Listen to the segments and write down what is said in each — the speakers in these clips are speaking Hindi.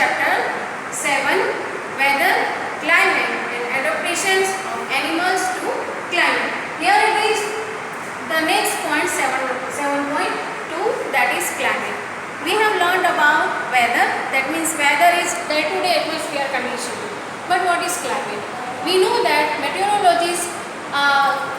chapter 7, weather, climate and adaptations of animals to climate. Here it is the next point 7.2, that is climate. We have learned about weather, that means weather is day-to-day atmosphere condition. But what is climate? We know that meteorologists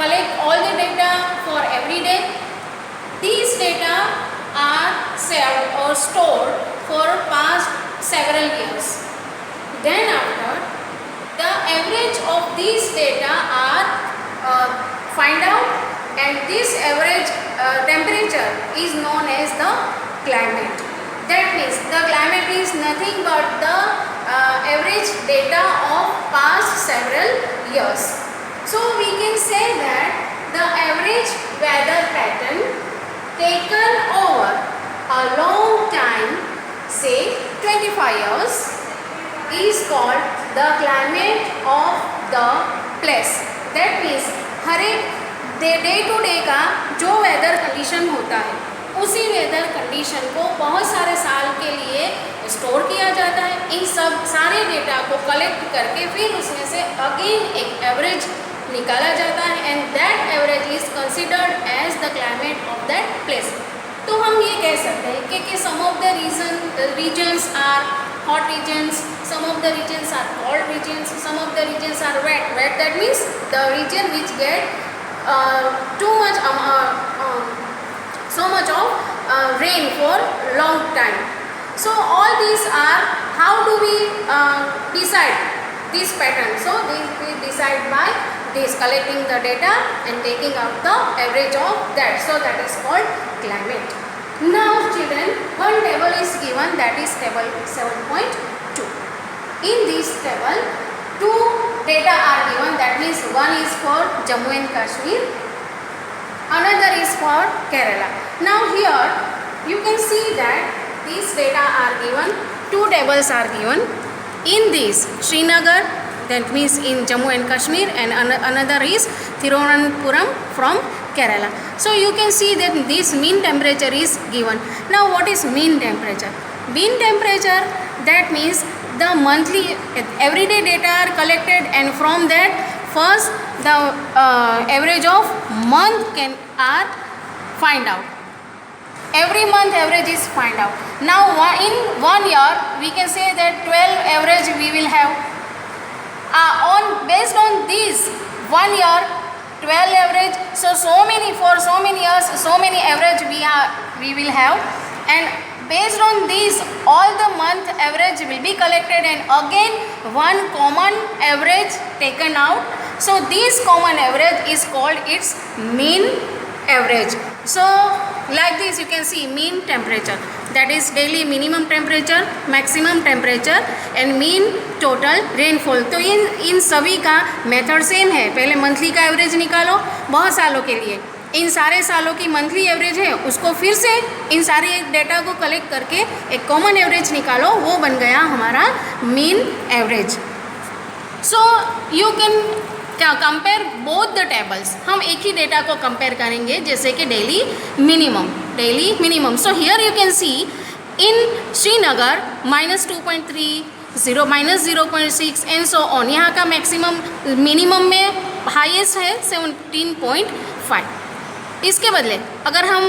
collect all the data for every day. These data are saved or stored for past several years. Then after, the average of these data are find out, and this average temperature is known as the climate. That means the climate is nothing but the average data of past several years. So we can say that the average weather pattern taken over a long time, say 25 years, is called the climate of the place. That means हर एक डे टू डे का जो वेदर कंडीशन होता है, उसी वेदर कंडीशन को बहुत सारे साल के लिए स्टोर किया जाता है. इन सब सारे डेटा को कलेक्ट करके फिर उसमें से अगेन एक एवरेज निकाला जाता है, and that average is considered as the climate of that place. तो हम ये कह सकते हैं कि some of the regions are hot regions, some of the regions are cold regions, some of the regions are wet. Wet, that means the region which get too much so much of rain for long time. So all these are, how do we decide this pattern? So we decide by this, collecting the data and taking out the average of that. So that is called climate. Now children, one table is given, that is table 7.2. In this table, two data are given, that means one is for Jammu and Kashmir, another is for Kerala. Now here you can see that these data are given, two tables are given. In this Srinagar, that means in Jammu and Kashmir, and another is Thiruvananthapuram from Kerala. So you can see that this mean temperature is given. Now what is mean temperature? Mean temperature, that means the monthly everyday data are collected, and from that first the average of month are find out. Every month average is find out. Now in 1 year we can say that 12 average we will have. Based on this 1 year 12 average, so many for so many years, so many average we will have, and based on these all the month average will be collected, and again one common average taken out. So this common average is called its mean average. So like this you can see mean temperature, that is daily minimum temperature, maximum temperature and mean total rainfall. तो इन सभी का मेथड सेम है. पहले मंथली का एवरेज निकालो बहुत सालों के लिए, इन सारे सालों की मंथली एवरेज है उसको फिर से इन सारे डेटा को कलेक्ट करके एक कॉमन एवरेज निकालो, वो बन गया हमारा mean average. So you can compare both the tables. हम एक ही डेटा को कंपेयर करेंगे, जैसे कि daily minimum. So here you can see in Srinagar -2.3, -0.6 and so on. यहाँ का मैक्सिमम मिनिमम में हाईएस्ट है 17.5. इसके बदले अगर हम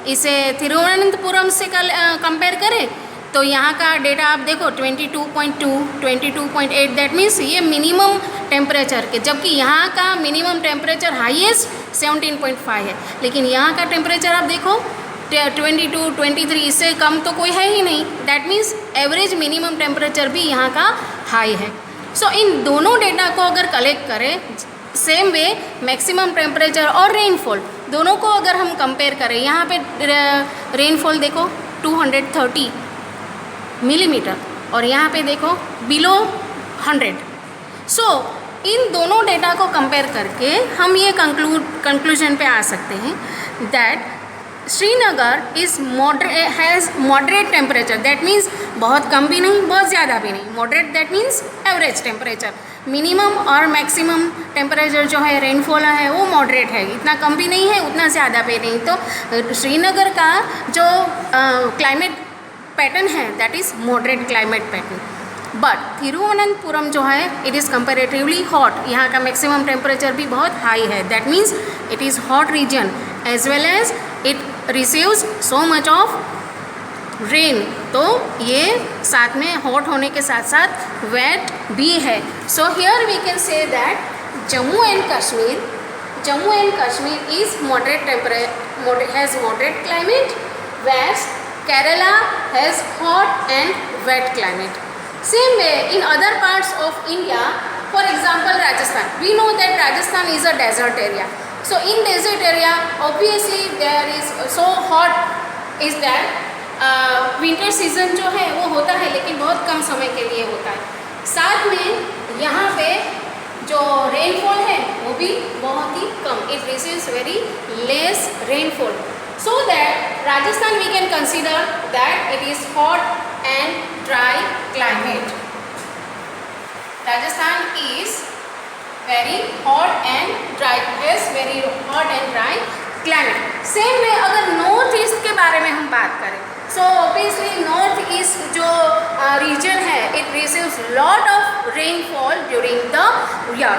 इसे तिरुवनंतपुरम से कंपेयर करें तो यहाँ का डेटा आप देखो 22.2, 22.8, दैट मीन्स ये मिनिमम टेम्परेचर के, जबकि यहाँ का मिनिमम टेम्परेचर हाईएस्ट 17.5 है, लेकिन यहाँ का टेम्परेचर आप देखो 22, 23, इससे कम तो कोई है ही नहीं. That means average minimum temperature भी यहाँ का हाई है. सो इन दोनों डेटा को अगर कलेक्ट करें सेम वे, मैक्सिमम टेम्परेचर और रेनफॉल दोनों को अगर हम कंपेयर करें, यहाँ पे रेनफॉल देखो 230 मिलीमीटर और यहाँ पे देखो बिलो 100. सो इन दोनों डेटा को कंपेयर करके हम ये कंक्लूजन पे आ सकते हैं that Srinagar is has moderate temperature. That means बहुत कम भी नहीं, बहुत ज़्यादा भी नहीं. Moderate that means average temperature. Minimum और मैक्सिमम टेम्परेचर जो है रेनफॉल है वो मॉडरेट है, इतना कम भी नहीं है उतना ज़्यादा भी नहीं. तो श्रीनगर का जो क्लाइमेट पैटर्न है that is moderate climate pattern. But Thiruvananthapuram जो है इट इज़ कंपेरेटिवली हॉट. यहाँ का मैक्सिमम टेम्परेचर भी बहुत हाई है. That means it is hot region as well as it receives so much of rain. तो ये साथ में हॉट होने के साथ साथ वेट भी है. So here we can say that Jammu and Kashmir is moderate has moderate climate, whereas Kerala has hot and wet climate. Same way in other parts of India, for example Rajasthan, we know that Rajasthan is a desert area. So in desert area obviously there is so hot is that winter season जो है वो होता है लेकिन बहुत कम समय के लिए होता है. साथ में यहाँ पे जो रेनफॉल है वो भी बहुत ही कम. It receives very less rainfall. So that Rajasthan we can consider that it is hot and dry climate. Rajasthan is very hot and dry, has very hot and dry climate. Same way अगर नॉर्थ ईस्ट के बारे में हम बात करें, so obviously नॉर्थ ईस्ट जो region है it receives lot of rainfall during the year.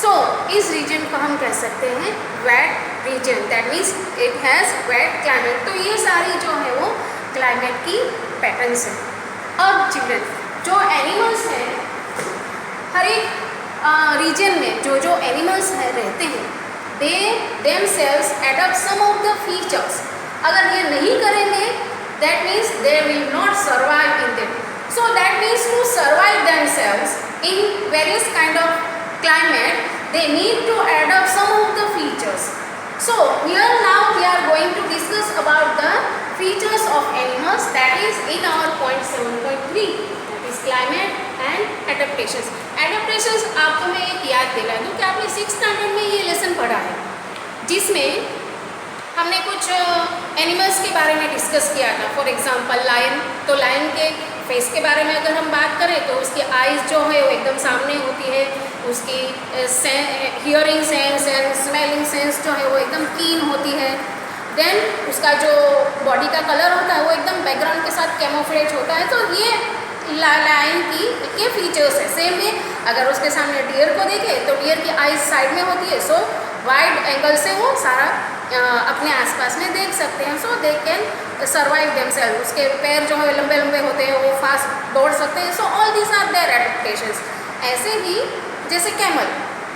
So इस रीजन को हम कह सकते हैं wet region. That means it has wet climate. तो ये सारी जो है वो क्लाइमेट की पैटर्न्स हैं. अब चिल्ड्रन जो एनिमल्स हैं हर एक रीजन में जो एनिमल्स है रहते हैं they themselves adopt some of the features. अगर ये नहीं करेंगे that means they will not survive in them. So that means to survive themselves in various kind of climate they need to adopt some of the features. So here now we are going to discuss about the features of animals that is in our point 7.3 that is climate and adaptations. Adaptations आपको मैं एक याद दिला दूँ कि आपने 6th स्टैंडर्ड में ये लेसन पढ़ा है जिसमें हमने कुछ एनिमल्स के बारे में डिस्कस किया था. For example lion. तो लायन के फेस के बारे में अगर हम बात करें तो उसकी आइज़ जो है वो एकदम सामने होती है. उसकी hearing sense and smelling sense जो है वो एकदम कीन होती है. देन उसका जो बॉडी का कलर होता है वो एकदम बैकग्राउंड के साथ कैमोफ्लेज होता है. तो ये लायन के फीचर्स है. सेम में अगर उसके सामने डियर को देखे तो डियर की आइज़ साइड में होती है. सो वाइड एंगल से वो सारा अपने आसपास में देख सकते हैं. सो दे कैन सर्वाइव देमसेल्फ. उसके पैर जो है लंबे लंबे होते हैं वो फास्ट दौड़ सकते हैं. So all these are their adaptations. ऐसे ही जैसे camel.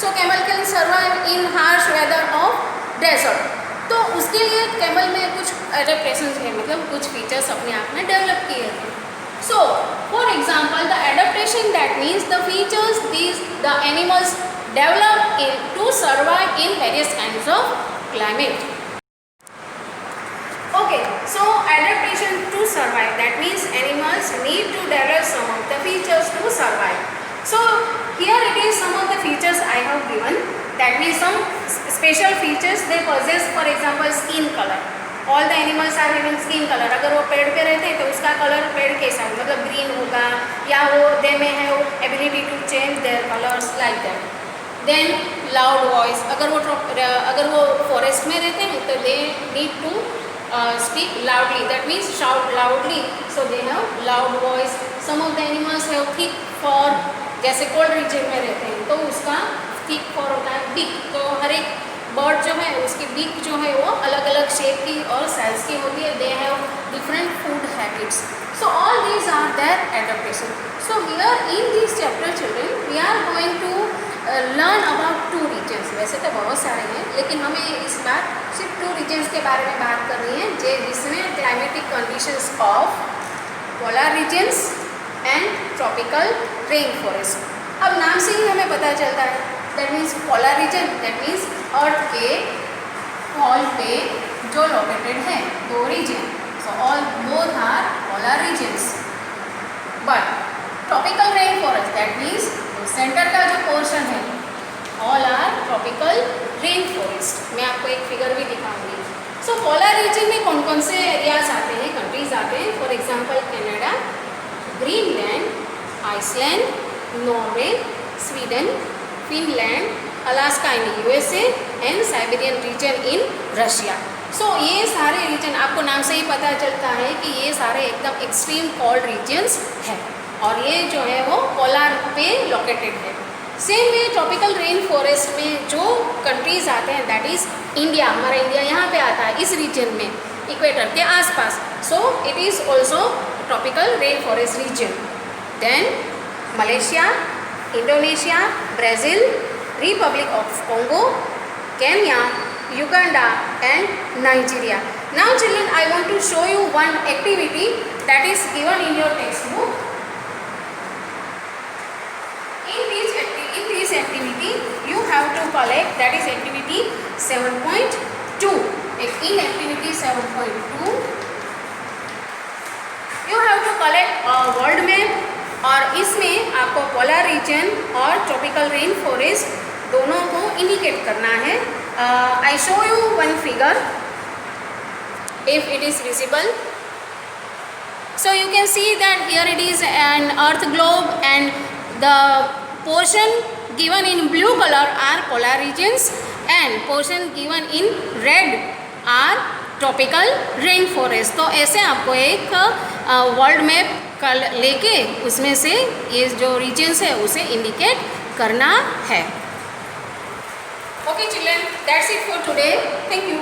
So camel can survive in harsh weather of desert. तो उसके लिए कैमल में कुछ एडेप्टेशंस हैं, मतलब कुछ फीचर्स अपने आप में डेवलप किए हैं. So for example the adaptation that means the features these the animals develop to survive in various kinds of climate. Okay, so adaptation to survive, that means animals need to develop some of the features to survive. So here it is some of the features I have given, that means some special features they possess. For example skin color. All the animals are having skin color. अगर वो पेड़ पे रहते हैं तो उसका कलर पेड़ कैसा होगा, मतलब ग्रीन होगा, या वो दे में है वो ability to change their colours like that. Then loud voice. अगर वो फॉरेस्ट में रहते हैं तो they need to speak loudly, that means shout loudly. So they have loud voice. Some of the animals have thick fur. जैसे कोल्ड रीजन में रहते हैं तो उसका थिक फॉर होता है. बिग. तो हर एक बर्ड जो है उसकी बिग जो है वो अलग अलग शेप की और साइज की होती है. They have different food habits. So all these are their adaptation. So here in this chapter children we are going to learn about 2 regions. वैसे तो बहुत सारे हैं लेकिन हमें इस बार सिर्फ 2 रीजन्स के बारे में बात करनी है जिसमें climatic conditions of polar regions and tropical rain forest. अब नाम से ही हमें पता चलता है that means polar region, that means earth के पॉल पे जो लोकेटेड है 2 region. So all both are polar regions. But tropical rain forest that means centre का जो पोर्शन है all are tropical rain forest. मैं आपको एक फिगर भी दिखाऊंगी. सो पोलर रीजन में कौन कौन से एरियाज आते हैं, कंट्रीज आते हैं. For example Canada, Greenland, Iceland, Norway, Sweden, Finland, Alaska in USA and Siberian region in Russia. So ये सारे रीजन आपको नाम से ही पता चलता है कि ये सारे एकदम एक्सट्रीम कोल्ड रीजन्स है और ये जो है वो पोलर पे लोकेटेड है। Same way tropical rain forest में जो कंट्रीज आते हैं दैट इज़ इंडिया, हमारा इंडिया यहाँ पे आता है इस रीजन में, इक्वेटर के आसपास। So it is also tropical rain forest region. Then Malaysia, Indonesia, Brazil, Republic of Congo, Kenya, Uganda and Nigeria. Now children, I want to show you one activity that is given in your textbook. In this activity you have to collect, that is activity 7.2. In activity 7.2 you have to collect a world map और इसमें आपको पोलर रीजन और ट्रॉपिकल रेन फॉरेस्ट दोनों को इंडिकेट करना है। I show you one figure if it is visible. So you can see that here it is an earth globe and the portion given in blue color are polar regions and portion given in red are tropical rain forest. तो ऐसे आपको एक वर्ल्ड मैप लेके उसमें से ये जो रीजन्स है उसे इंडिकेट करना है। Okay children, that's it for today. Thank you.